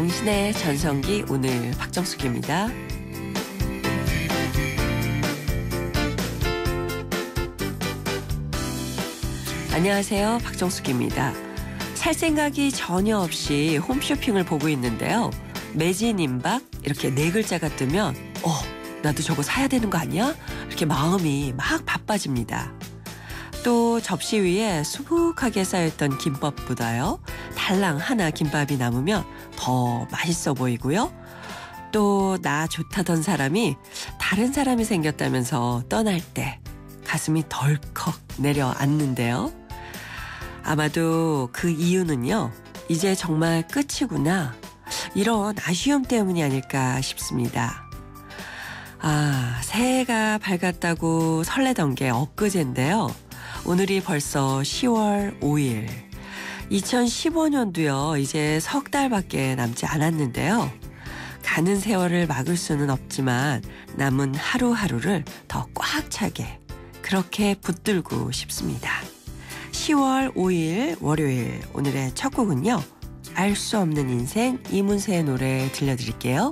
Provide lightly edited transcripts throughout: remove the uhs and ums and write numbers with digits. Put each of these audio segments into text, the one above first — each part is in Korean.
당신의 전성기 오늘 박정숙입니다. 안녕하세요. 박정숙입니다. 살 생각이 전혀 없이 홈쇼핑을 보고 있는데요. 매진 임박 이렇게 4글자가 뜨면 나도 저거 사야 되는 거 아니야? 이렇게 마음이 막 바빠집니다. 또 접시 위에 수북하게 쌓였던 김밥보다요. 달랑 하나 김밥이 남으면 더 맛있어 보이고요. 또 나 좋다던 사람이 다른 사람이 생겼다면서 떠날 때 가슴이 덜컥 내려앉는데요. 아마도 그 이유는요. 이제 정말 끝이구나. 이런 아쉬움 때문이 아닐까 싶습니다. 새해가 밝았다고 설레던 게 엊그제인데요. 오늘이 벌써 10월 5일. 2015년도요. 이제 석 달밖에 남지 않았는데요. 가는 세월을 막을 수는 없지만 남은 하루하루를 더 꽉 차게 그렇게 붙들고 싶습니다. 10월 5일 월요일 오늘의 첫 곡은요. 알 수 없는 인생 이문세의 노래 들려드릴게요.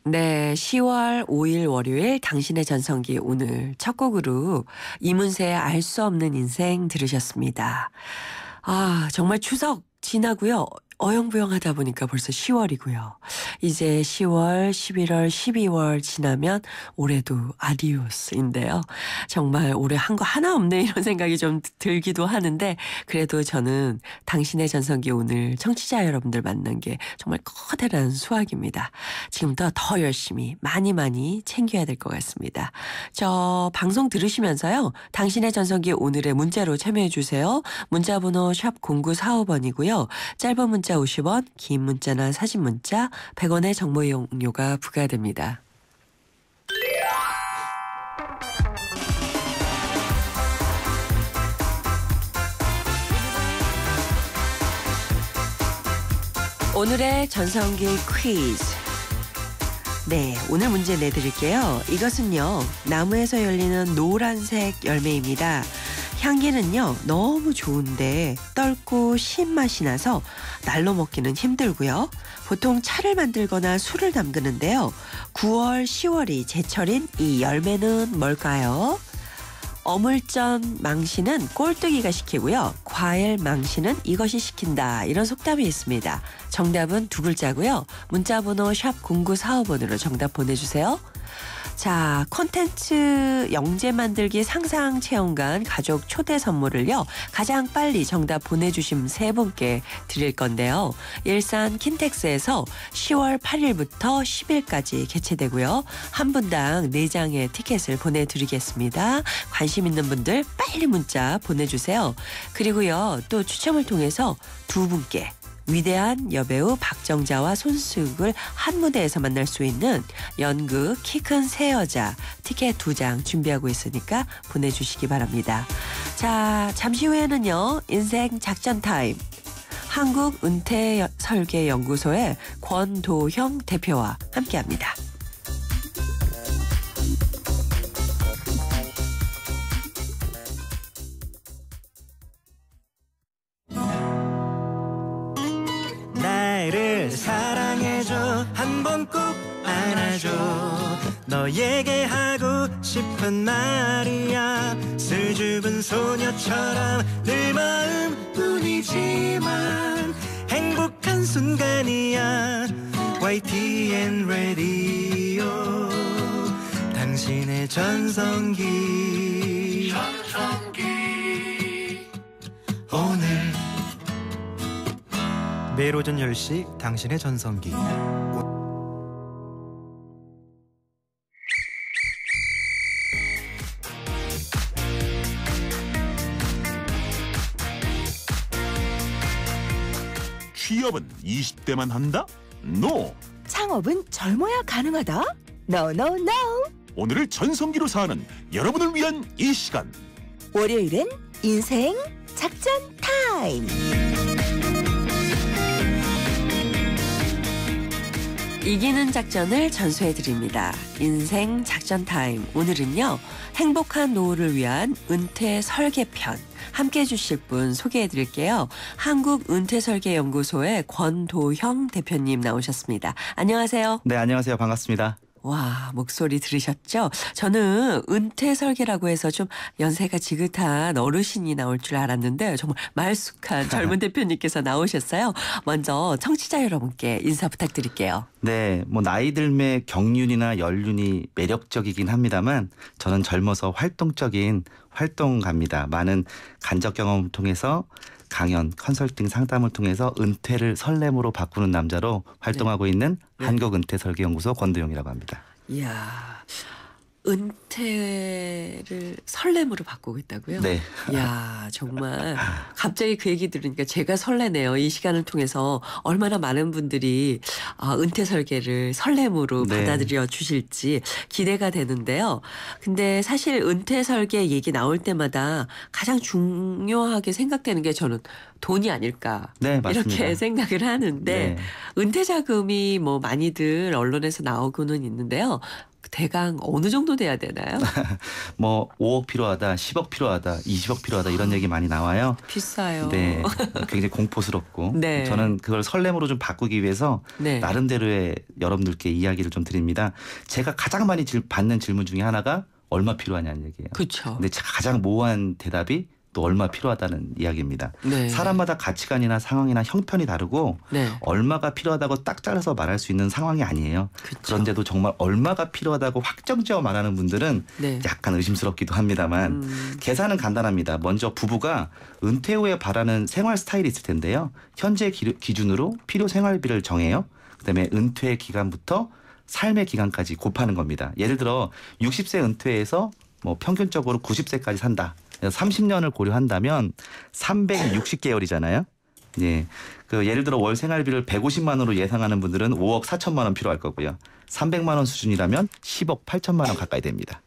네, 10월 5일 월요일 당신의 전성기 오늘 첫 곡으로 이문세의 알 수 없는 인생 들으셨습니다. 정말 추석 지나고요. 어영부영하다 보니까 벌써 10월이고요. 이제 10월, 11월, 12월 지나면 올해도 아디오스인데요. 정말 올해 한 거 하나 없네 이런 생각이 좀 들기도 하는데 그래도 저는 당신의 전성기 오늘 청취자 여러분들 만난 게 정말 커다란 수확입니다. 지금부터 더 열심히 많이 챙겨야 될 것 같습니다. 저 방송 들으시면서요. 당신의 전성기 오늘의 문자로 참여해 주세요. 문자번호 샵 0945번이고요. 짧은 문자 50원, 긴 문자나 사진 문자 100원의 정보 이용료가 부과됩니다. 오늘의 전성기 퀴즈. 네, 오늘 문제 내드릴게요. 이것은요, 나무에서 열리는 노란색 열매입니다. 향기는요 너무 좋은데 떫고 신맛이 나서 날로 먹기는 힘들고요. 보통 차를 만들거나 술을 담그는데요. 9월 10월이 제철인 이 열매는 뭘까요? 어물전 망신은 꼴뚜기가 시키고요. 과일 망신은 이것이 시킨다. 이런 속담이 있습니다. 정답은 2글자고요. 문자번호 샵 0945번으로 정답 보내주세요. 자, 콘텐츠 영재 만들기 상상 체험관 가족 초대 선물을요. 가장 빨리 정답 보내주신 3분께 드릴 건데요. 일산 킨텍스에서 10월 8일부터 10일까지 개최되고요. 한 분당 4장의 티켓을 보내드리겠습니다. 관심 있는 분들 빨리 문자 보내주세요. 그리고요. 또 추첨을 통해서 2분께 위대한 여배우 박정자와 손수육을 한 무대에서 만날 수 있는 연극 키 큰 새 여자 티켓 2장 준비하고 있으니까 보내주시기 바랍니다. 자, 잠시 후에는요. 인생 작전 타임. 한국은퇴설계연구소의 권도형 대표와 함께합니다. 사랑해줘 한 번 꼭 안아줘 너에게 하고 싶은 말이야 수줍은 소녀처럼 내 마음뿐이지만 행복한 순간이야 YTN 라디오 당신의 전성기 오늘 매일 오전 10시 당신의 전성기 취업은 20대만 한다? NO! 창업은 젊어야 가능하다? No, no, no! 오늘을 전성기로 사는 여러분을 위한 이 시간 월요일은 인생 작전 타임! 이기는 작전을 전수해드립니다. 인생 작전 타임. 오늘은요. 행복한 노후를 위한 은퇴 설계편. 함께해 주실 분 소개해드릴게요. 한국은퇴설계연구소의 권도형 대표님 나오셨습니다. 안녕하세요. 네, 안녕하세요. 반갑습니다. 와, 목소리 들으셨죠? 저는 은퇴 설계라고 해서 좀 연세가 지긋한 어르신이 나올 줄 알았는데 정말 말쑥한 젊은 대표님께서 나오셨어요. 먼저 청취자 여러분께 인사 부탁드릴게요. 네, 뭐 나이 들매 경륜이나 연륜이 매력적이긴 합니다만 저는 젊어서 활동적인 활동가입니다. 많은 간접 경험을 통해서 강연, 컨설팅, 상담을 통해서 은퇴를 설렘으로 바꾸는 남자로 활동하고 있는 한국은퇴설계연구소 권도영이라고 합니다. 이야, 은퇴를 설렘으로 바꾸고 있다고요? 네. 이야, 정말 갑자기 그 얘기 들으니까 제가 설레네요. 이 시간을 통해서 얼마나 많은 분들이 은퇴 설계를 설렘으로 네. 받아들여 주실지 기대가 되는데요. 근데 사실 은퇴 설계 얘기 나올 때마다 가장 중요하게 생각되는 게 저는 돈이 아닐까. 네, 맞습니다. 이렇게 생각을 하는데 네. 은퇴 자금이 뭐 많이들 언론에서 나오고는 있는데요. 대강 어느 정도 돼야 되나요? 뭐 5억 필요하다, 10억 필요하다, 20억 필요하다 이런 얘기 많이 나와요. 비싸요. 네, 굉장히 공포스럽고 네. 저는 그걸 설렘으로 좀 바꾸기 위해서 네. 나름대로의 여러분들께 이야기를 좀 드립니다. 제가 가장 많이 받는 질문 중에 하나가 얼마 필요하냐는 얘기예요. 그렇죠. 근데 가장 모호한 대답이 또 얼마 필요하다는 이야기입니다. 네. 사람마다 가치관이나 상황이나 형편이 다르고 네. 얼마가 필요하다고 딱 잘라서 말할 수 있는 상황이 아니에요. 그쵸. 그런데도 정말 얼마가 필요하다고 확정지어 말하는 분들은 네. 약간 의심스럽기도 합니다만 계산은 간단합니다. 먼저 부부가 은퇴 후에 바라는 생활 스타일이 있을 텐데요. 현재 기준으로 필요 생활비를 정해요. 그다음에 은퇴 기간부터 삶의 기간까지 곱하는 겁니다. 예를 들어 60세 은퇴해서 뭐 평균적으로 90세까지 산다. 30년을 고려한다면 360개월이잖아요. 예. 그 예를 들어 월 생활비를 150만 원으로 예상하는 분들은 5억 4천만 원 필요할 거고요. 300만 원 수준이라면 10억 8천만 원 가까이 됩니다.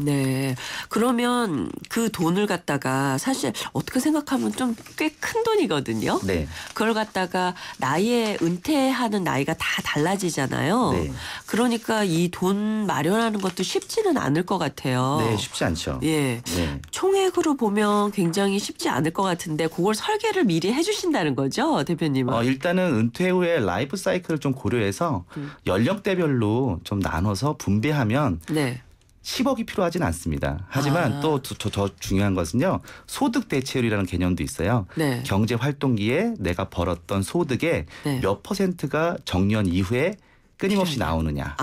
네. 그러면 그 돈을 갖다가 사실 어떻게 생각하면 좀 꽤 큰 돈이거든요. 네. 그걸 갖다가 나이에 은퇴하는 나이가 다 달라지잖아요. 네. 그러니까 이 돈 마련하는 것도 쉽지는 않을 것 같아요. 네, 쉽지 않죠. 예. 네. 총액으로 보면 굉장히 쉽지 않을 것 같은데 그걸 설계를 미리 해주신다는 거죠, 대표님은? 일단은 은퇴 후에 라이프 사이클을 좀 고려해서 연령대별로 좀 나눠서 분배하면 네. 10억이 필요하진 않습니다. 하지만 또 더 중요한 것은요. 소득 대체율이라는 개념도 있어요. 네. 경제 활동기에 내가 벌었던 소득의 네. 몇 퍼센트가 정년 이후에 끊임없이 나오느냐.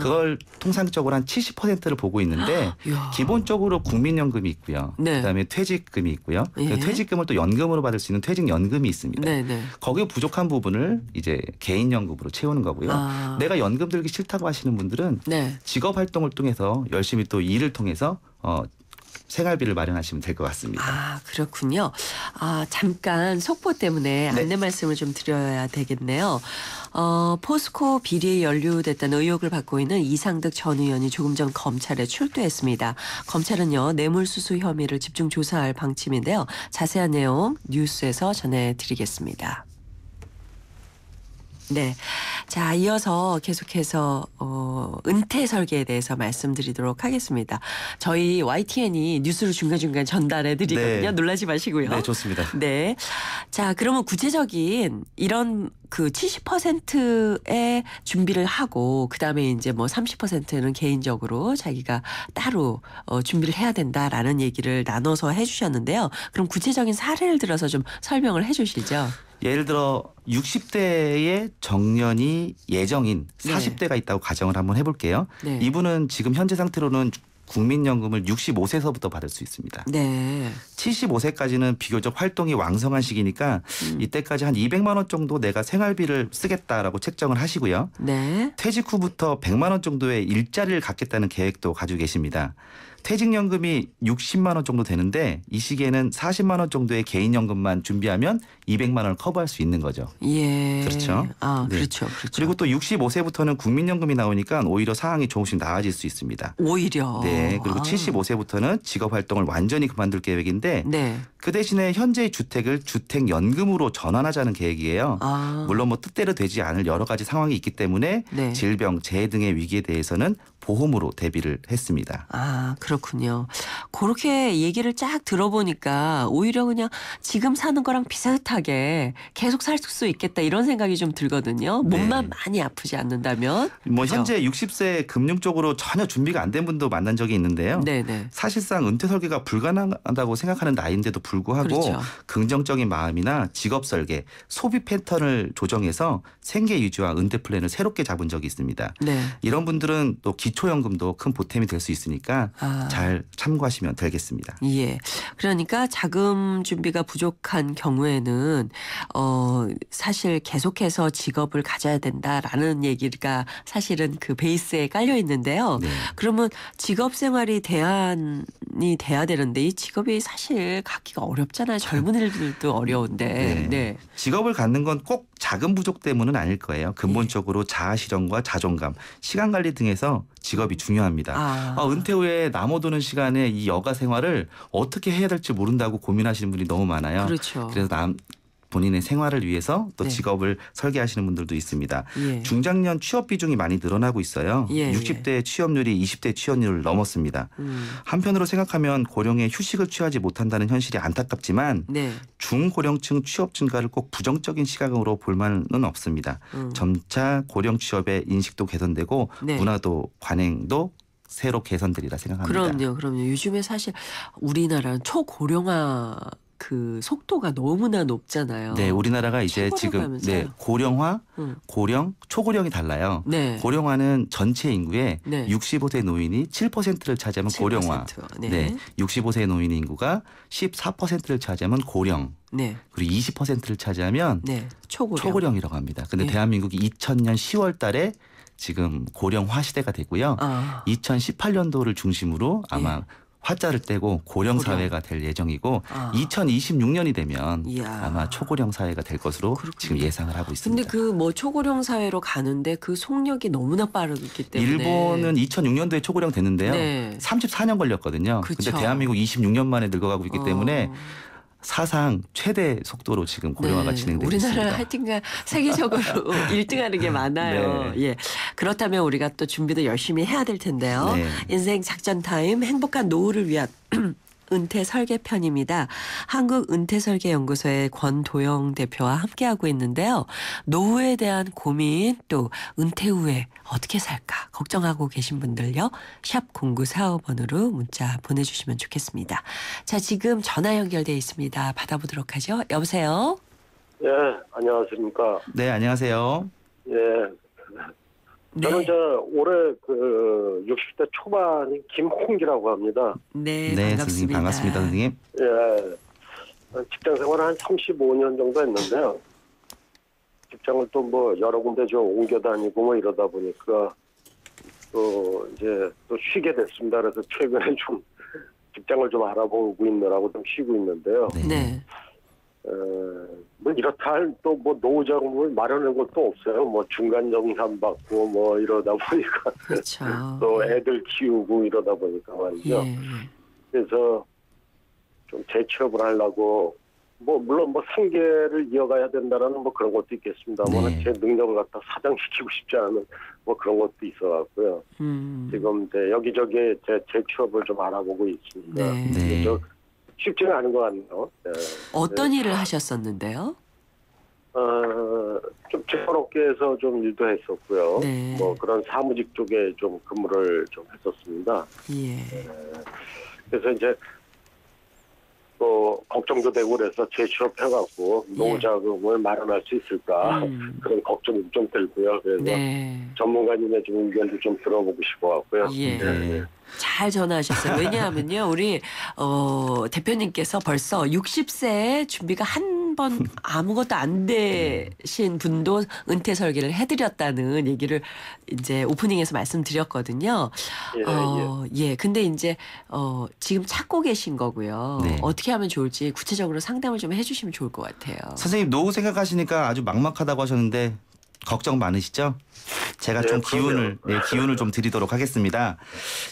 그걸 통상적으로 한 70%를 보고 있는데 이야. 기본적으로 국민연금이 있고요. 네. 그다음에 퇴직금이 있고요. 예. 그 퇴직금을 또 연금으로 받을 수 있는 퇴직연금이 있습니다. 네네. 거기에 부족한 부분을 이제 개인연금으로 채우는 거고요. 내가 연금 들기 싫다고 하시는 분들은 네. 직업활동을 통해서 열심히 또 일을 통해서 생활비를 마련하시면 될 것 같습니다. 그렇군요. 잠깐 속보 때문에 네. 안내 말씀을 좀 드려야 되겠네요. 포스코 비리에 연루됐다는 의혹을 받고 있는 이상득 전 의원이 조금 전 검찰에 출두했습니다. 검찰은요, 뇌물수수 혐의를 집중 조사할 방침인데요. 자세한 내용 뉴스에서 전해드리겠습니다. 네. 자, 이어서 계속해서 은퇴 설계에 대해서 말씀드리도록 하겠습니다. 저희 YTN이 뉴스를 중간중간 전달해 드리거든요. 네. 놀라지 마시고요. 네, 좋습니다. 네. 자, 그러면 구체적인 이런 그 70%의 준비를 하고 그다음에 이제 뭐 30%는 개인적으로 자기가 따로 준비를 해야 된다라는 얘기를 나눠서 해 주셨는데요. 그럼 구체적인 사례를 들어서 좀 설명을 해 주시죠. 예를 들어 60대의 정년이 예정인 40대가 있다고 가정을 한번 해볼게요. 네. 이분은 지금 현재 상태로는 국민연금을 65세서부터 받을 수 있습니다. 네. 75세까지는 비교적 활동이 왕성한 시기니까 이때까지 한 200만 원 정도 내가 생활비를 쓰겠다라고 책정을 하시고요. 네. 퇴직 후부터 100만 원 정도의 일자리를 갖겠다는 계획도 가지고 계십니다. 퇴직연금이 60만 원 정도 되는데 이 시기에는 40만 원 정도의 개인연금만 준비하면 200만 원을 커버할 수 있는 거죠. 예. 그렇죠. 네. 그렇죠. 그리고 또 65세부터는 국민연금이 나오니까 오히려 상황이 조금씩 나아질 수 있습니다. 오히려. 네. 그리고 75세부터는 직업활동을 완전히 그만둘 계획인데 네. 그 대신에 현재의 주택을 주택연금으로 전환하자는 계획이에요. 아, 물론 뭐 뜻대로 되지 않을 여러 가지 상황이 있기 때문에 네. 질병, 재해 등의 위기에 대해서는 보험으로 대비를 했습니다. 아, 그렇군요. 그렇게 얘기를 쫙 들어보니까 오히려 그냥 지금 사는 거랑 비슷하게 계속 살 수 있겠다 이런 생각이 좀 들거든요. 몸만 많이 아프지 않는다면. 뭐 그죠? 현재 60세 금융적으로 전혀 준비가 안 된 분도 만난 적이 있는데요. 네네. 사실상 은퇴 설계가 불가능하다고 생각하는 나이인데도 불구하고 그렇죠. 긍정적인 마음이나 직업 설계, 소비 패턴을 조정해서 생계 유지와 은퇴 플랜을 새롭게 잡은 적이 있습니다. 네. 이런 분들은 또 기초연금도 큰 보탬이 될 수 있으니까 아. 잘 참고하시면 되겠습니다. 예. 그러니까 자금 준비가 부족한 경우에는 사실 계속해서 직업을 가져야 된다라는 얘기가 사실은 그 베이스에 깔려 있는데요. 네. 그러면 직업 생활이 대안이 돼야 되는데 이 직업이 사실 갖기가 어렵잖아요. 젊은이들도 어려운데. 네. 직업을 갖는 건 꼭 자금 부족 때문은 아닐 거예요. 근본적으로 자아 실현과 자존감, 시간 관리 등에서 직업이 중요합니다. 은퇴 후에 남아도는 시간에 이 여가 생활을 어떻게 해야 될지 모른다고 고민하시는 분이 너무 많아요. 그렇죠. 그래서 본인의 생활을 위해서 또 네. 직업을 설계하시는 분들도 있습니다. 예. 중장년 취업 비중이 많이 늘어나고 있어요. 예, 60대 취업률이 20대 취업률을 넘었습니다. 한편으로 생각하면 고령에 휴식을 취하지 못한다는 현실이 안타깝지만 네. 중고령층 취업 증가를 꼭 부정적인 시각으로 볼 만은 없습니다. 점차 고령 취업의 인식도 개선되고 네. 문화도 관행도 새로 개선되리라 생각합니다. 그럼요. 요즘에 사실 우리나라는 초고령화 그 속도가 너무나 높잖아요. 네, 우리나라가 이제 지금 최고령화면서요. 고령화, 음. 고령, 초고령이 달라요. 네. 고령화는 전체 인구의 네. 65세 노인이 7%를 차지하면 7%. 고령화. 네. 65세 노인 인구가 14%를 차지하면 고령. 네. 그리고 20%를 차지하면 네. 초고령. 초고령이라고 합니다. 근데 네. 대한민국이 2000년 10월 달에 지금 고령화 시대가 되고요. 2018년도를 중심으로 아마 화자를 떼고 고령 사회가 될 예정이고 2026년이 되면 이야. 아마 초고령 사회가 될 것으로 그렇군요. 지금 예상을 하고 있습니다. 근데 그 뭐 초고령 사회로 가는데 그 속력이 너무나 빠르기 때문에 일본은 2006년도에 초고령 됐는데요. 네. 34년 걸렸거든요. 그쵸. 근데 대한민국 26년 만에 늙어가고 있기 때문에 사상 최대 속도로 지금 고령화가 네. 진행되고 우리나라 있습니다. 하여튼간 세계적으로 1등하는 게 많아요. 네. 예. 그렇다면 우리가 또 준비도 열심히 해야 될 텐데요. 네. 인생 작전 타임 행복한 노후를 위한 은퇴 설계 편입니다. 한국은퇴설계연구소의 권도영 대표와 함께하고 있는데요. 노후에 대한 고민 또 은퇴 후에 어떻게 살까 걱정하고 계신 분들요. 샵 0945번으로 문자 보내주시면 좋겠습니다. 자, 지금 전화 연결돼 있습니다. 받아보도록 하죠. 여보세요. 예, 안녕하십니까. 네, 안녕하세요. 예. 저는 올해 60대 초반인 김홍기라고 합니다. 네, 네, 반갑습니다. 선생님 반갑습니다, 선생님. 예. 직장 생활을 한 35년 정도 했는데요. 직장을 또 뭐 여러 군데 좀 옮겨 다니고 뭐 이러다 보니까 또 이제 또 쉬게 됐습니다. 그래서 최근에 좀 직장을 좀 알아보고 있느라고 좀 쉬고 있는데요. 네. 뭐 이렇다 할 또 뭐 노후자금을 마련한 것도 없어요. 뭐 중간 정산 받고 뭐 이러다 보니까 그렇죠. 또 애들 키우고 이러다 보니까 말이죠. 예. 그래서 좀 재취업을 하려고 뭐 물론 뭐 생계를 이어가야 된다라는 뭐 그런 것도 있겠습니다만 네. 제 능력을 갖다 사장시키고 싶지 않은 뭐 그런 것도 있어갖고요. 지금 이제 여기저기 제 재취업을 좀 알아보고 있습니다. 네. 네. 그래서 쉽지는 않은 것 같네요. 네. 어떤 일을 하셨었는데요? 좀 재벌업계에서 좀 일도 했었고요. 네. 뭐 그런 사무직 쪽에 좀 근무를 좀 했었습니다. 예. 그래서 이제 또 걱정도 되고 그래서 재취업해갖고 노후자금을 마련할 수 있을까 그런 걱정이 좀 들고요. 그래서 네. 전문가님의 좀 의견도 좀 들어보고 싶어갖고요. 예. 네. 잘 전화하셨어요. 왜냐하면요, 우리 대표님께서 벌써 60세에 준비가 한 번 아무것도 안 되신 분도 은퇴 설계를 해드렸다는 얘기를 이제 오프닝에서 말씀드렸거든요. 예. 근데 이제 지금 찾고 계신 거고요. 네. 어떻게 하면 좋을지 구체적으로 상담을 좀 해주시면 좋을 것 같아요. 선생님 노후 생각하시니까 아주 막막하다고 하셨는데 걱정 많으시죠? 제가 네, 좀 그러면. 기운을 좀 드리도록 하겠습니다.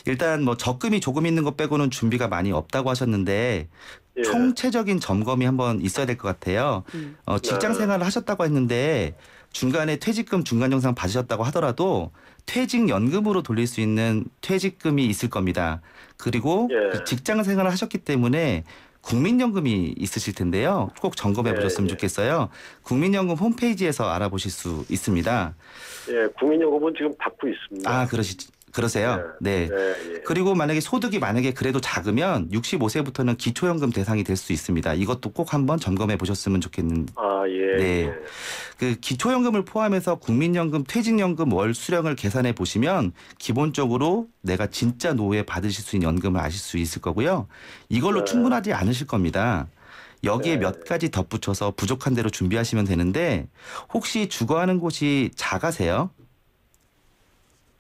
일단 뭐 적금이 조금 있는 것 빼고는 준비가 많이 없다고 하셨는데 예. 총체적인 점검이 한번 있어야 될 것 같아요. 직장 네. 생활을 하셨다고 했는데 중간에 퇴직금 중간 정산 받으셨다고 하더라도 퇴직연금으로 돌릴 수 있는 퇴직금이 있을 겁니다. 그리고 예. 그 직장 생활을 하셨기 때문에 국민연금이 있으실 텐데요. 꼭 점검해 보셨으면 예. 좋겠어요. 국민연금 홈페이지에서 알아보실 수 있습니다. 예, 국민연금은 지금 받고 있습니다. 아, 그러세요? 네. 예. 그리고 소득이 그래도 작으면 65세부터는 기초연금 대상이 될 수 있습니다. 이것도 꼭 한번 점검해 보셨으면 좋겠는. 아, 예. 네. 예. 그 기초연금을 포함해서 국민연금, 퇴직연금 월 수령을 계산해 보시면 기본적으로 내가 진짜 노후에 받으실 수 있는 연금을 아실 수 있을 거고요. 이걸로 네. 충분하지 않으실 겁니다. 여기에 네. 몇 가지 덧붙여서 부족한 대로 준비하시면 되는데 혹시 주거하는 곳이 자가세요?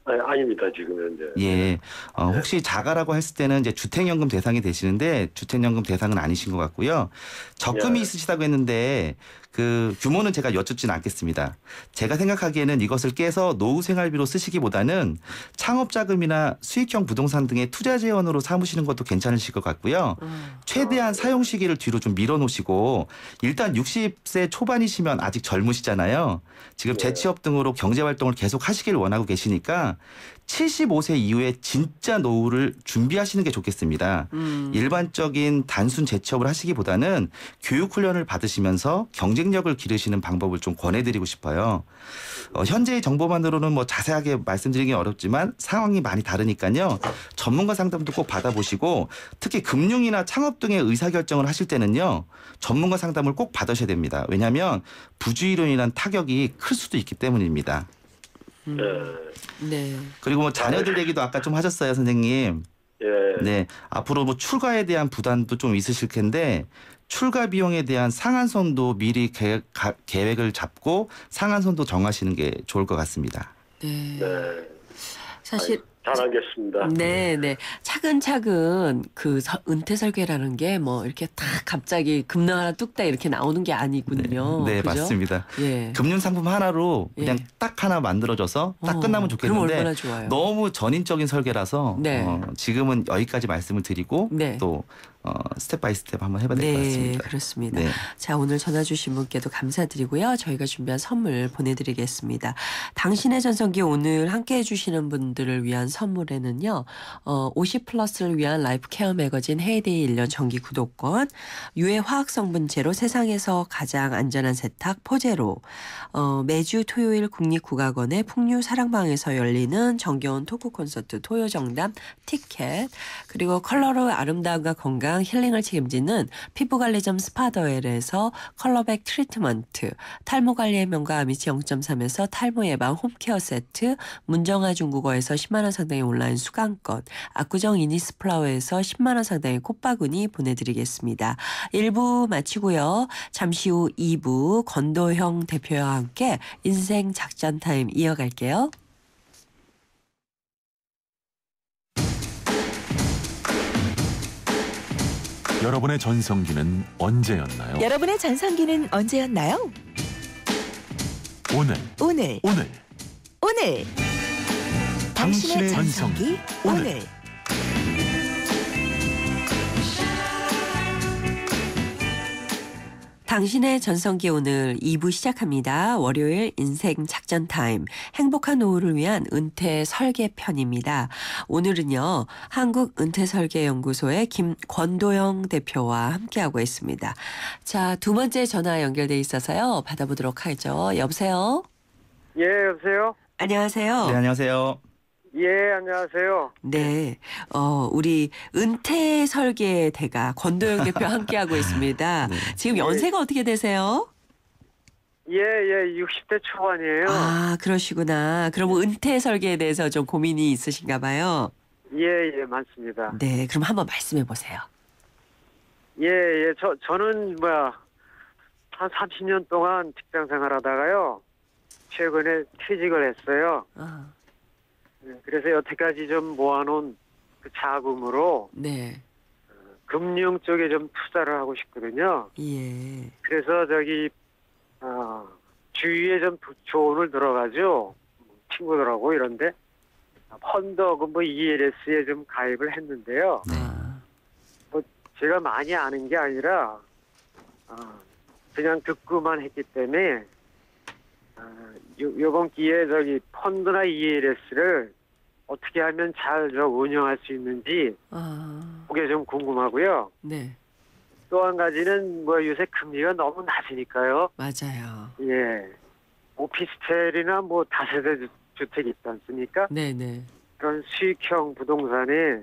아닙니다, 지금 현재. 예. 혹시 자가라고 했을 때는 이제 주택연금 대상이 되시는데 주택연금 대상은 아니신 것 같고요. 적금이 예. 있으시다고 했는데 그 규모는 제가 여쭙지는 않겠습니다. 제가 생각하기에는 이것을 깨서 노후 생활비로 쓰시기보다는 창업자금이나 수익형 부동산 등의 투자 재원으로 삼으시는 것도 괜찮으실 것 같고요. 최대한 사용 시기를 뒤로 좀 밀어놓으시고 일단 60세 초반이시면 아직 젊으시잖아요. 지금 네. 재취업 등으로 경제활동을 계속 하시길 원하고 계시니까 75세 이후에 진짜 노후를 준비하시는 게 좋겠습니다. 일반적인 단순 재취업을 하시기보다는 교육훈련을 받으시면서 경쟁력을 기르시는 방법을 좀 권해드리고 싶어요. 현재의 정보만으로는 뭐 자세하게 말씀드리긴 어렵지만 상황이 많이 다르니까요. 전문가 상담도 꼭 받아보시고 특히 금융이나 창업 등의 의사결정을 하실 때는요. 전문가 상담을 꼭 받으셔야 됩니다. 왜냐하면 부주의로 인한 타격이 클 수도 있기 때문입니다. 네. 그리고 뭐 자녀들 얘기도 아까 좀 하셨어요, 선생님. 예. 네, 앞으로 뭐 출가에 대한 부담도 좀 있으실 텐데 출가 비용에 대한 상한선도 미리 계획을 잡고 상한선도 정하시는 게 좋을 것 같습니다. 네. 네. 사실 잘 알겠습니다. 네. 차근차근 그 은퇴 설계라는 게 뭐 이렇게 딱 갑자기 금능 하나 뚝딱 이렇게 나오는 게 아니군요. 네, 그죠? 맞습니다. 예. 금융 상품 하나로 그냥 예. 딱 하나 만들어져서 딱 그럼 끝나면 좋겠는데 얼마나 좋아요. 너무 전인적인 설계라서 네. 지금은 여기까지 말씀을 드리고 네. 또 스텝 바이 스텝 한번 해봐야 될 것 네, 같습니다. 그렇습니다. 네. 자, 오늘 전화 주신 분께도 감사드리고요. 저희가 준비한 선물 보내드리겠습니다. 당신의 전성기 오늘 함께해 주시는 분들을 위한 선물에는요. 50플러스를 위한 라이프 케어 매거진 헤이데이 1년 정기 구독권, 유해 화학성분 제로 세상에서 가장 안전한 세탁 포제로, 매주 토요일 국립국악원의 풍류 사랑방에서 열리는 정겨운 토크 콘서트 토요정담 티켓, 그리고 컬러로 아름다움과 건강 힐링을 책임지는 피부관리점 스파더웰에서 컬러백 트리트먼트, 탈모관리의 명가 아미치 0.3에서 탈모 예방 홈케어 세트, 문정아 중국어에서 10만 원 상당의 온라인 수강권, 압구정 이니스플라워에서 10만 원 상당의 꽃바구니 보내드리겠습니다. 1부 마치고요. 잠시 후 2부 권도형 대표와 함께 인생 작전 타임 이어갈게요. 여러분의 전성기는 언제였나요? 여러분의 전성기는 언제였나요? 오늘 오늘 당신의 전성기 오늘. 당신의 전성기 오늘 2부 시작합니다. 월요일 인생 작전 타임, 행복한 노후를 위한 은퇴 설계 편입니다. 오늘은요, 한국은퇴설계연구소의 권도영 대표와 함께하고 있습니다. 자, 두 번째 전화 연결돼 있어서요. 받아보도록 하죠. 여보세요? 예, 여보세요? 안녕하세요. 네, 안녕하세요. 예, 안녕하세요. 네, 우리 은퇴 설계 대가 권도영 대표 함께하고 있습니다. 네. 지금 연세가 어떻게 되세요? 예, 60대 초반이에요. 아, 그러시구나. 그럼 은퇴 설계에 대해서 좀 고민이 있으신가 봐요. 예, 맞습니다. 네, 그럼 한번 말씀해 보세요. 예, 저는 한 30년 동안 직장 생활하다가요. 최근에 퇴직을 했어요. 그래서 여태까지 좀 모아놓은 그 자금으로 네, 금융 쪽에 좀 투자를 하고 싶거든요. 예, 그래서 주위에 좀 조언을 들어가지고 친구들하고 이런데 펀드하고 뭐 ELS에 좀 가입을 했는데요. 네. 뭐 제가 많이 아는 게 아니라 그냥 듣고만 했기 때문에 요번 기회에 저기 펀드나 ELS를 어떻게 하면 잘 운영할 수 있는지 그게 좀 궁금하고요. 네. 또 한 가지는 뭐 요새 금리가 너무 낮으니까요. 맞아요. 예. 오피스텔이나 뭐 다세대 주택 있지 않습니까? 네네. 그런 수익형 부동산에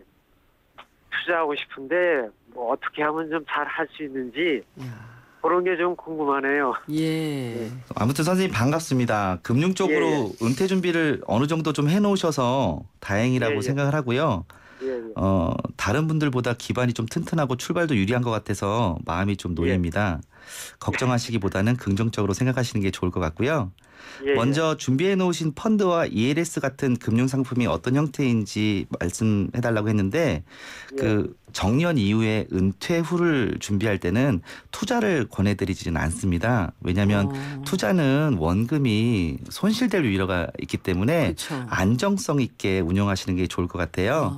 투자하고 싶은데 뭐 어떻게 하면 좀 잘 할 수 있는지 야. 그런 게 좀 궁금하네요. 예. 아무튼 선생님 반갑습니다. 금융 쪽으로 은퇴 준비를 어느 정도 좀 해놓으셔서 다행이라고 예. 생각을 하고요. 예. 다른 분들보다 기반이 좀 튼튼하고 출발도 유리한 것 같아서 마음이 좀 놓입니다. 걱정하시기보다는 긍정적으로 생각하시는 게 좋을 것 같고요. 예. 먼저 준비해 놓으신 펀드와 ELS 같은 금융 상품이 어떤 형태인지 말씀해 달라고 했는데 그 정년 이후에 은퇴 후를 준비할 때는 투자를 권해드리지는 않습니다. 왜냐하면 투자는 원금이 손실될 우려가 있기 때문에 그쵸. 안정성 있게 운영하시는 게 좋을 것 같아요.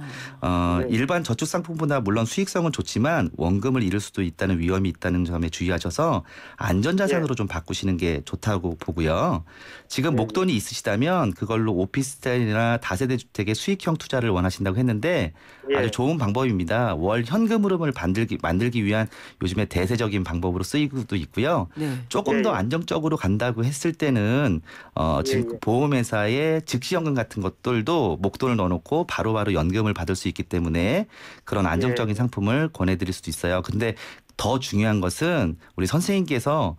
일반 저축 상품보다 물론 수익성은 좋지만 원금을 잃을 수도 있다는 위험이 있다는 점에 주의하셔서 안전자산으로 좀 바꾸시는 게 좋다고 보고요. 지금 목돈이 있으시다면 그걸로 오피스텔이나 다세대 주택의 수익형 투자를 원하신다고 했는데 아주 좋은 방법입니다. 월 현금 흐름을 만들기 위한 요즘에 대세적인 방법으로 쓰이고도 있고요. 네. 조금 더 안정적으로 간다고 했을 때는 지금 보험회사의 즉시연금 같은 것들도 목돈을 넣어놓고 바로바로 연금을 받을 수 있기 때문에 그런 안정적인 상품을 권해드릴 수도 있어요. 근데 더 중요한 것은 우리 선생님께서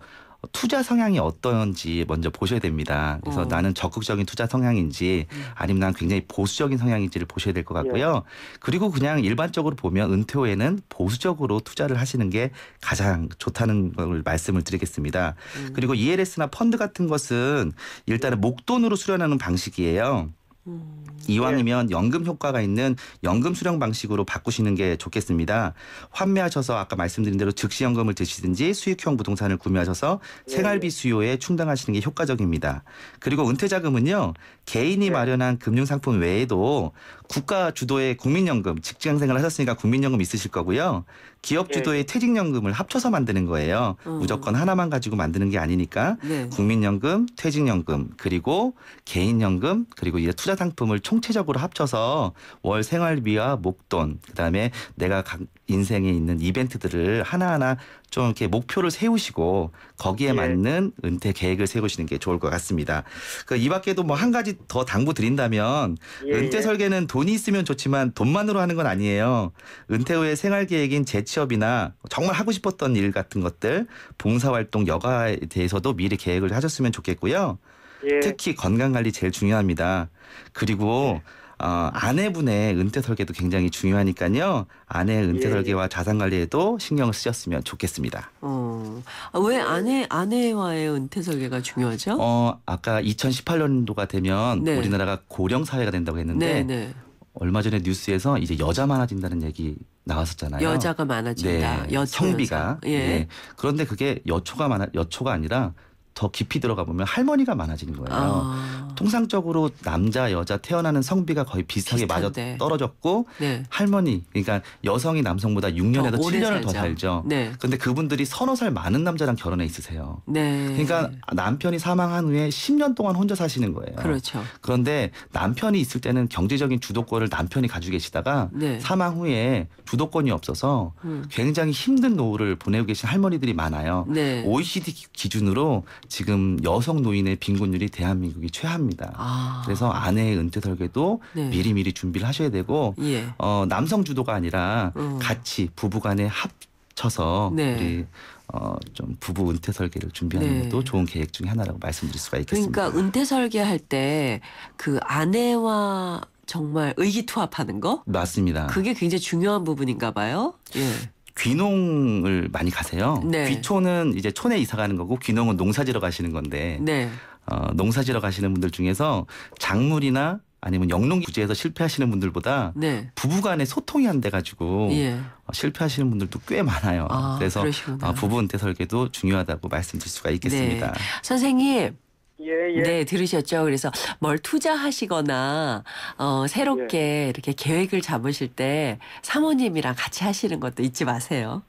투자 성향이 어떤지 먼저 보셔야 됩니다. 그래서 나는 적극적인 투자 성향인지 아니면 난 굉장히 보수적인 성향인지를 보셔야 될 것 같고요. 그리고 그냥 일반적으로 보면 은퇴 후에는 보수적으로 투자를 하시는 게 가장 좋다는 걸 말씀을 드리겠습니다. 그리고 ELS나 펀드 같은 것은 일단은 목돈으로 수령하는 방식이에요. 이왕이면 연금 효과가 있는 연금 수령 방식으로 바꾸시는 게 좋겠습니다. 환매하셔서 아까 말씀드린 대로 즉시연금을 드시든지 수익형 부동산을 구매하셔서 생활비 수요에 충당하시는 게 효과적입니다. 그리고 은퇴자금은요. 개인이 마련한 금융상품 외에도 국가 주도의 국민연금, 직장생활 하셨으니까 국민연금 있으실 거고요. 기업 주도의 퇴직연금을 합쳐서 만드는 거예요. 무조건 하나만 가지고 만드는 게 아니니까 국민연금, 퇴직연금, 그리고 개인연금, 그리고 이제 투자 상품을 총체적으로 합쳐서 월 생활비와 목돈, 그다음에 내가 각 인생에 있는 이벤트들을 하나하나 좀 이렇게 목표를 세우시고 거기에 맞는 은퇴 계획을 세우시는 게 좋을 것 같습니다. 이 밖에도 뭐 한 가지 더 당부 드린다면 은퇴 설계는 돈이 있으면 좋지만 돈만으로 하는 건 아니에요. 은퇴 후의 생활 계획인 재취업이나 정말 하고 싶었던 일 같은 것들, 봉사활동, 여가에 대해서도 미리 계획을 하셨으면 좋겠고요. 특히 건강관리 제일 중요합니다. 그리고 아내분의 은퇴 설계도 굉장히 중요하니까요. 아내의 은퇴 설계와 자산 관리에도 신경을 쓰셨으면 좋겠습니다. 왜 아내와의 은퇴 설계가 중요하죠? 아까 2018년도가 되면 우리나라가 고령 사회가 된다고 했는데 얼마 전에 뉴스에서 이제 여자 많아진다는 얘기 나왔었잖아요. 여자가 많아진다. 성비가. 그런데 그게 여초가 아니라 더 깊이 들어가 보면 할머니가 많아지는 거예요. 통상적으로 남자, 여자 태어나는 성비가 거의 비슷하게 맞아 떨어졌고 할머니, 그러니까 여성이 남성보다 6년에서 7년을 더 살죠. 그런데 그분들이 서너 살 많은 남자랑 결혼해 있으세요. 그러니까 남편이 사망한 후에 10년 동안 혼자 사시는 거예요. 그렇죠. 그런데 남편이 있을 때는 경제적인 주도권을 남편이 가지고 계시다가 사망 후에 주도권이 없어서 굉장히 힘든 노후를 보내고 계신 할머니들이 많아요. OECD 기준으로 지금 여성 노인의 빈곤율이 대한민국이 최하입니다. 그래서 아내의 은퇴 설계도 미리미리 준비를 하셔야 되고 남성 주도가 아니라 같이 부부간에 합쳐서 우리 좀 부부 은퇴 설계를 준비하는 것도 좋은 계획 중에 하나라고 말씀드릴 수가 있겠습니다. 그러니까 은퇴 설계할 때 그 아내와 정말 의기투합하는 거? 맞습니다. 그게 굉장히 중요한 부분인가 봐요. 귀농을 많이 가세요. 귀촌은 이제 촌에 이사 가는 거고 귀농은 농사지러 가시는 건데 농사지러 가시는 분들 중에서 작물이나 아니면 영농 부지에서 실패하시는 분들보다 부부간에 소통이 안 돼가지고 실패하시는 분들도 꽤 많아요. 그래서 부부 은퇴 설계도 중요하다고 말씀드릴 수가 있겠습니다. 선생님. 예. 네, 들으셨죠? 그래서 뭘 투자하시거나 새롭게 이렇게 계획을 잡으실 때 사모님이랑 같이 하시는 것도 잊지 마세요.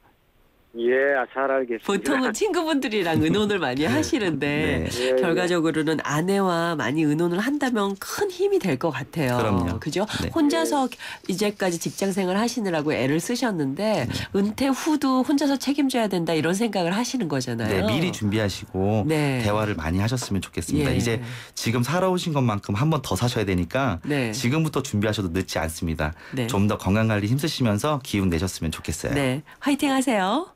예, 잘 알겠습니다. 보통은 친구분들이랑 의논을 많이 하시는데 네. 예, 결과적으로는 아내와 많이 의논을 한다면 큰 힘이 될 것 같아요. 그럼요. 그죠? 네. 혼자서 이제까지 직장 생활 하시느라고 애를 쓰셨는데 은퇴 후도 혼자서 책임져야 된다 이런 생각을 하시는 거잖아요. 네, 미리 준비하시고 네. 대화를 많이 하셨으면 좋겠습니다. 예. 이제 지금 살아오신 것만큼 한 번 더 사셔야 되니까 네. 지금부터 준비하셔도 늦지 않습니다. 네. 좀 더 건강관리 힘쓰시면서 기운 내셨으면 좋겠어요. 네, 화이팅 하세요.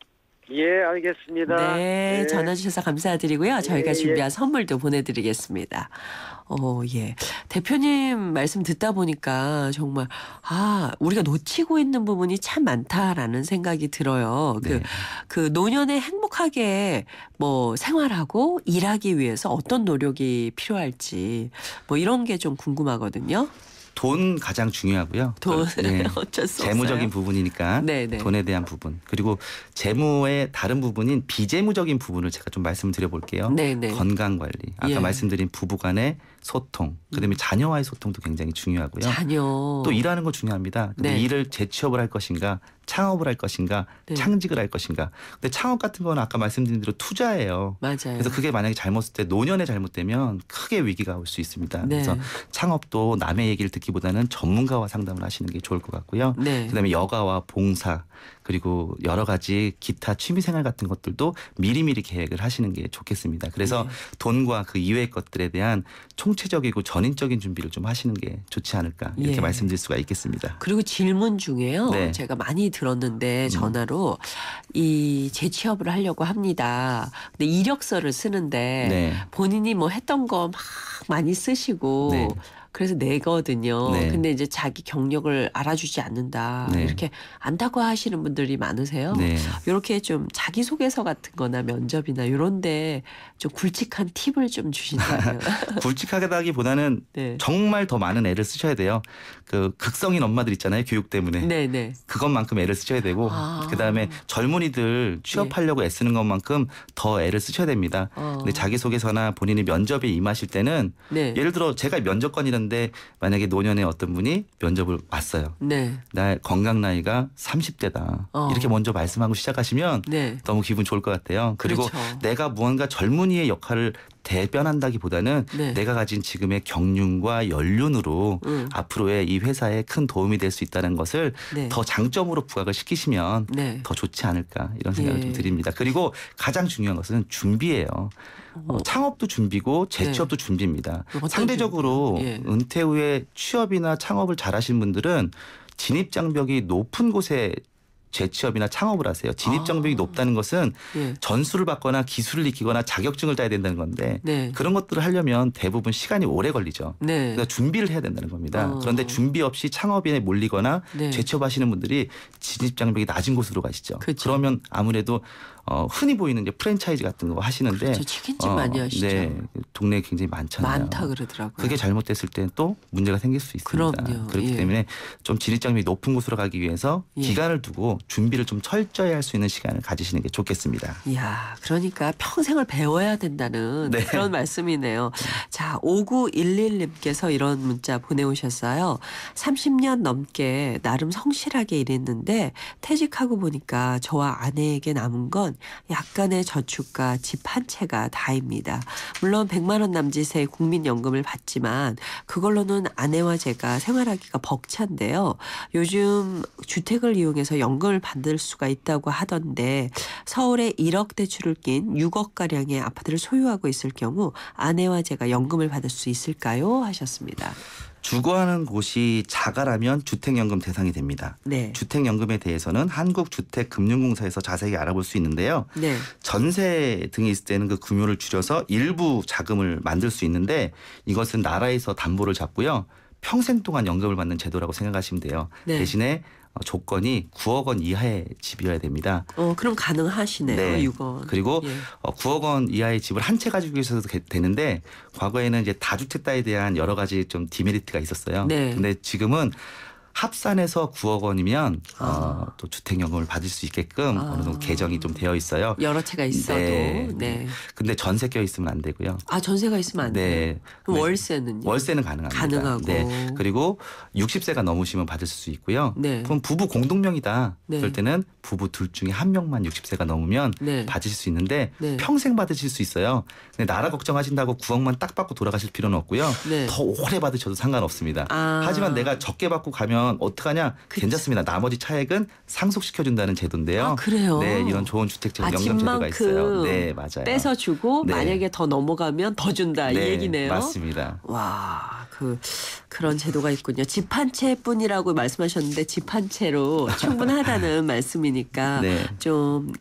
예, 알겠습니다. 네, 예. 전화 주셔서 감사드리고요. 저희가 예. 준비한 선물도 보내드리겠습니다. 예. 대표님 말씀 듣다 보니까 정말, 우리가 놓치고 있는 부분이 참 많다라는 생각이 들어요. 네. 그 노년에 행복하게 생활하고 일하기 위해서 어떤 노력이 필요할지 이런 게 좀 궁금하거든요. 돈 가장 중요하고요. 돈, 네. 어쩔 수 없어요. 재무적인 부분이니까 네네. 돈에 대한 부분. 그리고 재무의 다른 부분인 비재무적인 부분을 제가 좀 말씀을 드려볼게요. 네네. 건강관리. 아까 예. 말씀드린 부부간의 소통. 그다음에 자녀와의 소통도 굉장히 중요하고요. 자녀. 또 일하는 거 중요합니다. 근데 네. 일을 재취업을 할 것인가, 창업을 할 것인가, 네. 창직을 할 것인가. 근데 창업 같은 거는 아까 말씀드린 대로 투자예요. 맞아요. 그래서 그게 만약에 잘못될 때 노년에 잘못되면 크게 위기가 올 수 있습니다. 네. 그래서 창업도 남의 얘기를 듣기보다는 전문가와 상담을 하시는 게 좋을 것 같고요. 네. 그다음에 여가와 봉사 그리고 여러 가지 기타 취미생활 같은 것들도 미리미리 계획을 하시는 게 좋겠습니다. 그래서 네. 돈과 그 이외의 것들에 대한 총체적이고 전인적인 준비를 좀 하시는 게 좋지 않을까 이렇게 예. 말씀드릴 수가 있겠습니다. 그리고 질문 중에요. 네. 제가 많이 들었는데 전화로 이 재취업을 하려고 합니다. 근데 이력서를 쓰는데 네. 본인이 했던 거 막 많이 쓰시고 네. 그래서 내거든요. 네. 근데 이제 자기 경력을 알아주지 않는다. 네. 이렇게 안타까워하시는 분들이 많으세요. 네. 이렇게 좀 자기소개서 같은 거나 면접이나 이런데 좀 굵직한 팁을 좀 주신다면. 굵직하다기보다는 네. 정말 더 많은 애를 쓰셔야 돼요. 그 극성인 엄마들 있잖아요. 교육 때문에. 네네. 그것만큼 애를 쓰셔야 되고 그다음에 젊은이들 취업하려고 애쓰는 것만큼 더 애를 쓰셔야 됩니다. 근데 자기소개서나 본인이 면접에 임하실 때는 네. 예를 들어 제가 면접관이라는데 만약에 노년에 어떤 분이 면접을 왔어요. 네. 나 건강 나이가 30대다. 이렇게 먼저 말씀하고 시작하시면 네. 너무 기분 좋을 것 같아요. 그리고 그렇죠. 내가 무언가 젊은이의 역할을 대변한다기보다는 네. 내가 가진 지금의 경륜과 연륜으로 음. 앞으로의 이 회사에 큰 도움이 될 수 있다는 것을 네. 더 장점으로 부각을 시키시면 네. 더 좋지 않을까 이런 생각을 예. 좀 드립니다. 그리고 가장 중요한 것은 준비예요. 창업도 준비고 재취업도 준비입니다. 어떤 상대적으로 준비요? 예. 은퇴 후에 취업이나 창업을 잘하신 분들은 진입장벽이 높은 곳에 재취업이나 창업을 하세요. 진입장벽이 높다는 것은 예. 전수를 받거나 기술을 익히거나 자격증을 따야 된다는 건데 네. 그런 것들을 하려면 대부분 시간이 오래 걸리죠. 네. 그러니까 준비를 해야 된다는 겁니다. 어. 그런데 준비 없이 창업에 몰리거나 네. 재취업하시는 분들이 진입장벽이 낮은 곳으로 가시죠. 그렇죠. 그러면 아무래도 흔히 보이는 이제 프랜차이즈 같은 거 하시는데 그렇죠. 치킨집 많이 하시죠. 네, 동네에 굉장히 많잖아요. 많다 그러더라고요. 그게 잘못됐을 때는 또 문제가 생길 수 있습니다. 그럼요. 그렇기 예. 때문에 좀 진입장벽이 높은 곳으로 가기 위해서 예. 기간을 두고 준비를 좀 철저히 할 수 있는 시간을 가지시는 게 좋겠습니다. 이야, 그러니까 평생을 배워야 된다는 네. 그런 말씀이네요. 자, 5911님께서 이런 문자 보내오셨어요. 30년 넘게 나름 성실하게 일했는데 퇴직하고 보니까 저와 아내에게 남은 건 약간의 저축과 집 한 채가 다입니다. 물론 100만 원 남짓의 국민연금을 받지만 그걸로는 아내와 제가 생활하기가 벅찬데요. 요즘 주택을 이용해서 연금을 받을 수가 있다고 하던데 서울에 1억 대출을 낀 6억가량의 아파트를 소유하고 있을 경우 아내와 제가 연금을 받을 수 있을까요? 하셨습니다. 주거하는 곳이 자가라면 주택연금 대상이 됩니다. 네. 주택연금에 대해서는 한국주택금융공사에서 자세히 알아볼 수 있는데요. 네. 전세 등이 있을 때는 그 금요를 줄여서 일부 자금을 만들 수 있는데 이것은 나라에서 담보를 잡고요. 평생 동안 연금을 받는 제도라고 생각하시면 돼요. 네. 대신에 조건이 9억 원 이하의 집이어야 됩니다. 그럼 가능하시네요. 네. 6억. 그리고 예. 9억 원 이하의 집을 한 채 가지고 있어도 되는데 과거에는 이제 다주택자에 대한 여러 가지 좀 디메리트가 있었어요. 네. 근데 지금은 합산해서 9억 원이면 또 주택연금을 받을 수 있게끔 어느 정도 개정이 좀 되어 있어요. 여러 채가 있어도. 네. 네. 근데 전세 껴 있으면 안 되고요. 아, 전세가 있으면 안 돼요? 네. 그럼 네. 월세는요? 월세는 가능합니다. 가능하고. 네. 그리고 60세가 넘으시면 받을 수 있고요. 네. 그럼 부부 공동명의다. 네. 그럴 때는 부부 둘 중에 한 명만 60세가 넘으면 네. 받으실 수 있는데 네. 평생 받으실 수 있어요. 근데 나라 걱정하신다고 9억만 딱 받고 돌아가실 필요는 없고요. 네. 더 오래 받으셔도 상관없습니다. 아. 하지만 내가 적게 받고 가면 어떡하냐? 괜찮습니다. 나머지 차액은 상속시켜준다는 제도인데요. 아, 그래요? 네, 이런 좋은 주택제도 아, 연금제도가 있어요. 집만큼 네, 맞아요. 빼서 주고 네. 만약에 더 넘어가면 더 준다 이 네, 얘기네요. 맞습니다. 와, 그런 제도가 있군요. 집 한 채뿐이라고 말씀하셨는데 집 한 채로 충분하다는 말씀이니까 네. 좀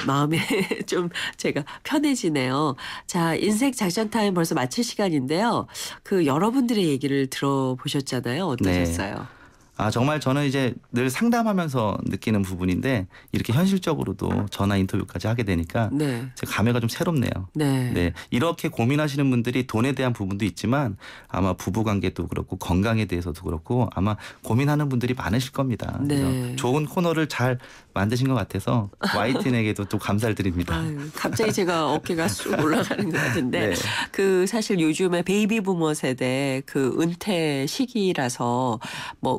마음에 좀 제가 편해지네요. 자, 인생 작전 타임 벌써 마칠 시간인데요. 여러분들의 얘기를 들어보셨잖아요. 어떠셨어요? 아, 정말 저는 이제 늘 상담하면서 느끼는 부분인데 이렇게 현실적으로도 전화 인터뷰까지 하게 되니까 네. 제 감회가 좀 새롭네요. 네. 네, 이렇게 고민하시는 분들이 돈에 대한 부분도 있지만 아마 부부관계도 그렇고 건강에 대해서도 그렇고 아마 고민하는 분들이 많으실 겁니다. 네. 그래서 좋은 코너를 잘 만드신 것 같아서 YTN에게도 좀 감사를 드립니다. 아유, 갑자기 제가 어깨가 쑥 올라가는 것 같은데 네. 사실 요즘에 베이비 부머 세대 은퇴 시기라서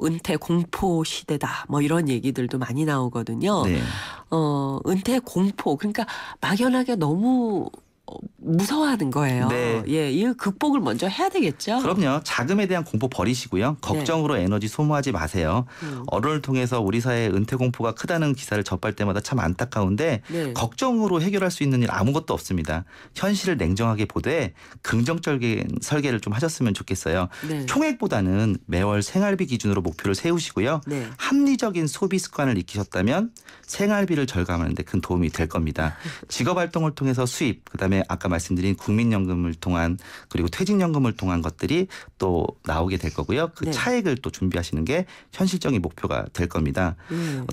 은퇴 공포 시대다 이런 얘기들도 많이 나오거든요. 네. 은퇴 공포 그러니까 막연하게 너무 무서워하는 거예요. 네. 예, 이 극복을 먼저 해야 되겠죠. 그럼요. 자금에 대한 공포 버리시고요. 걱정으로 에너지 소모하지 마세요. 언론을 통해서 우리 사회의 은퇴 공포가 크다는 기사를 접할 때마다 참 안타까운데 네. 걱정으로 해결할 수 있는 일 아무것도 없습니다. 현실을 냉정하게 보되 긍정적인 설계를 좀 하셨으면 좋겠어요. 네. 총액보다는 매월 생활비 기준으로 목표를 세우시고요. 네. 합리적인 소비 습관을 익히셨다면 생활비를 절감하는 데 큰 도움이 될 겁니다. 직업활동을 통해서 수입, 그다음에 아까 말씀드린 국민연금을 통한 그리고 퇴직연금을 통한 것들이 또 나오게 될 거고요. 그 네. 차액을 또 준비하시는 게 현실적인 목표가 될 겁니다.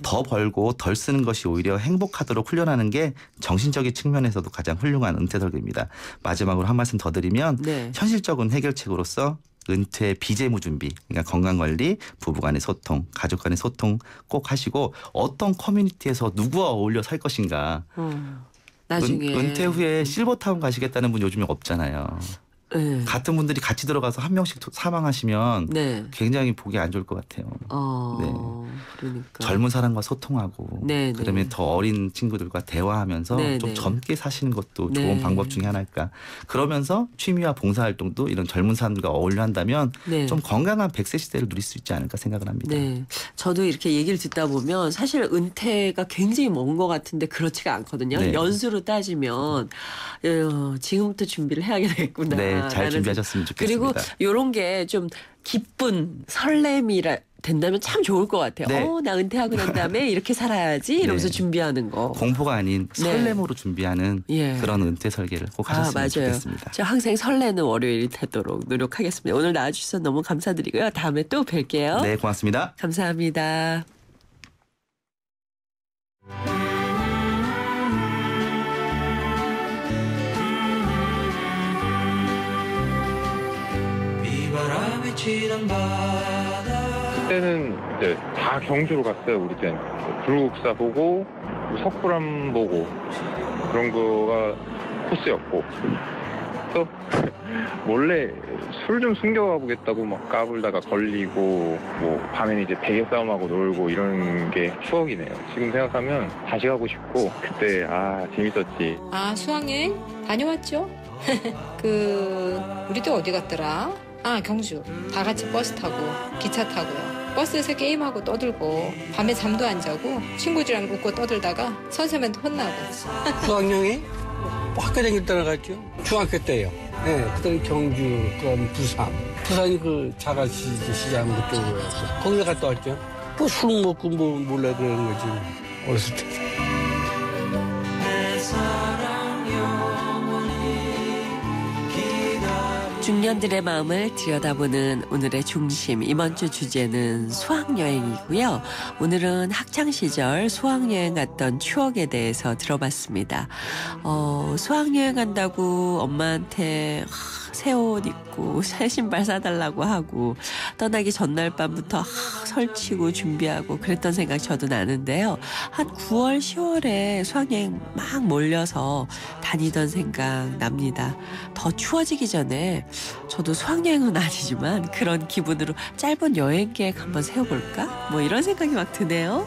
더 벌고 덜 쓰는 것이 오히려 행복하도록 훈련하는 게 정신적인 측면에서도 가장 훌륭한 은퇴 설계입니다. 마지막으로 한 말씀 더 드리면 네. 현실적인 해결책으로서 은퇴 비재무 준비, 그러니까 건강관리, 부부간의 소통, 가족간의 소통 꼭 하시고 어떤 커뮤니티에서 누구와 어울려 살 것인가. 나중에 은퇴 후에 실버타운 가시겠다는 분 요즘에 없잖아요. 네. 같은 분들이 같이 들어가서 한 명씩 사망하시면 네. 굉장히 보기 안 좋을 것 같아요. 네. 그러니까 젊은 사람과 소통하고 네, 그러면 네. 더 어린 친구들과 대화하면서 네, 좀 네. 젊게 사시는 것도 네. 좋은 방법 중에 하나일까. 그러면서 취미와 봉사활동도 이런 젊은 사람들과 어울려 한다면 네. 좀 건강한 100세 시대를 누릴 수 있지 않을까 생각을 합니다. 네, 저도 이렇게 얘기를 듣다 보면 사실 은퇴가 굉장히 먼 것 같은데 그렇지가 않거든요. 네. 연수로 따지면 지금부터 준비를 해야 되겠구나. 네, 잘 라는 준비하셨으면 그리고 좋겠습니다. 이런 게 좀 기쁜 설렘이라 된다면 참 좋을 것 같아요. 네. 나 은퇴하고 난 다음에 이렇게 살아야지 이러면서 네. 준비하는 거. 공포가 아닌 네. 설렘으로 준비하는 예. 그런 은퇴 설계를 꼭 하셨으면 맞아요. 좋겠습니다. 저 항상 설레는 월요일이 되도록 노력하겠습니다. 오늘 나와주셔서 너무 감사드리고요. 다음에 또 뵐게요. 네, 고맙습니다. 감사합니다. 그때는 이제 다 경주로 갔어요. 우리 때는 불국사 보고 석굴암 보고 그런 거가 코스였고 또 몰래 술 좀 숨겨가 보겠다고 막 까불다가 걸리고 밤에는 이제 베개 싸움하고 놀고 이런 게 추억이네요. 지금 생각하면 다시 가고 싶고 그때 재밌었지. 수학여행 다녀왔죠. 우리도 어디 갔더라? 경주. 다 같이 버스 타고 기차 타고요. 버스에서 게임하고 떠들고 밤에 잠도 안 자고 친구들이랑 웃고 떠들다가 선생님한테 혼나고. 수학여행? 학교 다닐 때 나갔죠. 중학교 때요. 네, 그다음에 경주, 그다음 부산. 부산이 자가시장 그쪽으로였어. 거기 갔다 왔죠. 술 먹고 몰래 그러는 거지. 어렸을 때. 중년들의 마음을 들여다보는 오늘의 중심. 이번 주 주제는 수학여행이고요. 오늘은 학창시절 수학여행 갔던 추억에 대해서 들어봤습니다. 수학여행 간다고 엄마한테 새 옷 입고 새 신발 사달라고 하고 떠나기 전날 밤부터 설치고 준비하고 그랬던 생각 저도 나는데요. 한 9월, 10월에 수학여행 막 몰려서 다니던 생각 납니다. 더 추워지기 전에 저도 수학여행은 아니지만 그런 기분으로 짧은 여행 계획 한번 세워볼까? 뭐 이런 생각이 막 드네요.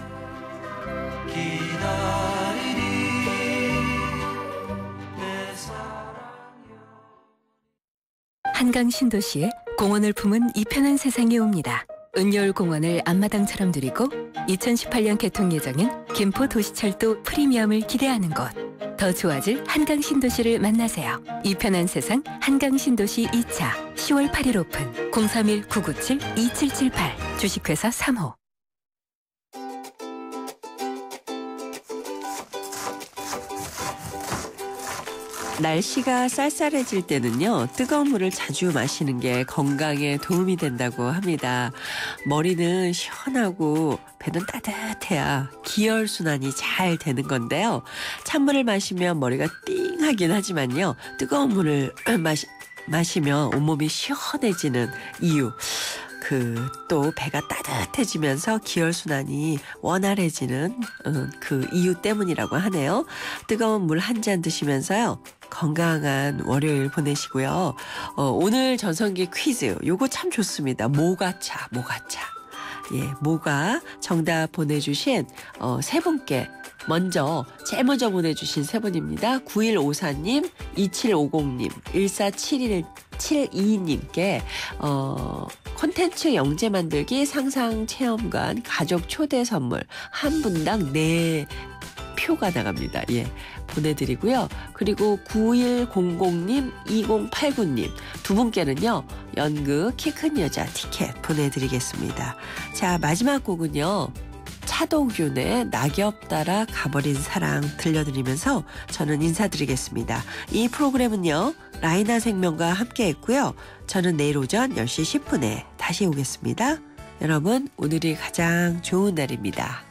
한강 신도시에 공원을 품은 이 편한 세상이 옵니다. 은여울 공원을 앞마당처럼 누리고 2018년 개통 예정인 김포 도시철도 프리미엄을 기대하는 곳. 더 좋아질 한강 신도시를 만나세요. 이 편한 세상 한강 신도시 2차 10월 8일 오픈 031-997-2778 주식회사 3호. 날씨가 쌀쌀해질 때는요, 뜨거운 물을 자주 마시는 게 건강에 도움이 된다고 합니다. 머리는 시원하고 배는 따뜻해야 기혈순환이 잘 되는 건데요. 찬물을 마시면 머리가 띵하긴 하지만요, 뜨거운 물을 마시면 온몸이 시원해지는 이유. 또 배가 따뜻해지면서 기혈순환이 원활해지는 그 이유 때문이라고 하네요. 뜨거운 물 한 잔 드시면서요, 건강한 월요일 보내시고요. 오늘 전성기 퀴즈 요거 참 좋습니다. 모가차. 예, 모가 정답 보내주신 세 분께 먼저 제일 먼저 보내주신 세 분입니다. 9154님, 2750님, 1472님께 콘텐츠 영재 만들기 상상 체험관 가족 초대 선물 한 분당 4표가 나갑니다. 예, 보내드리고요. 그리고 9100님, 2089님 두 분께는요, 연극 키 큰 여자 티켓 보내드리겠습니다. 자, 마지막 곡은요, 차도균의 낙엽 따라 가버린 사랑 들려드리면서 저는 인사드리겠습니다. 이 프로그램은요, 라이나 생명과 함께 했고요. 저는 내일 오전 10시 10분에 다시 오겠습니다. 여러분, 오늘이 가장 좋은 날입니다.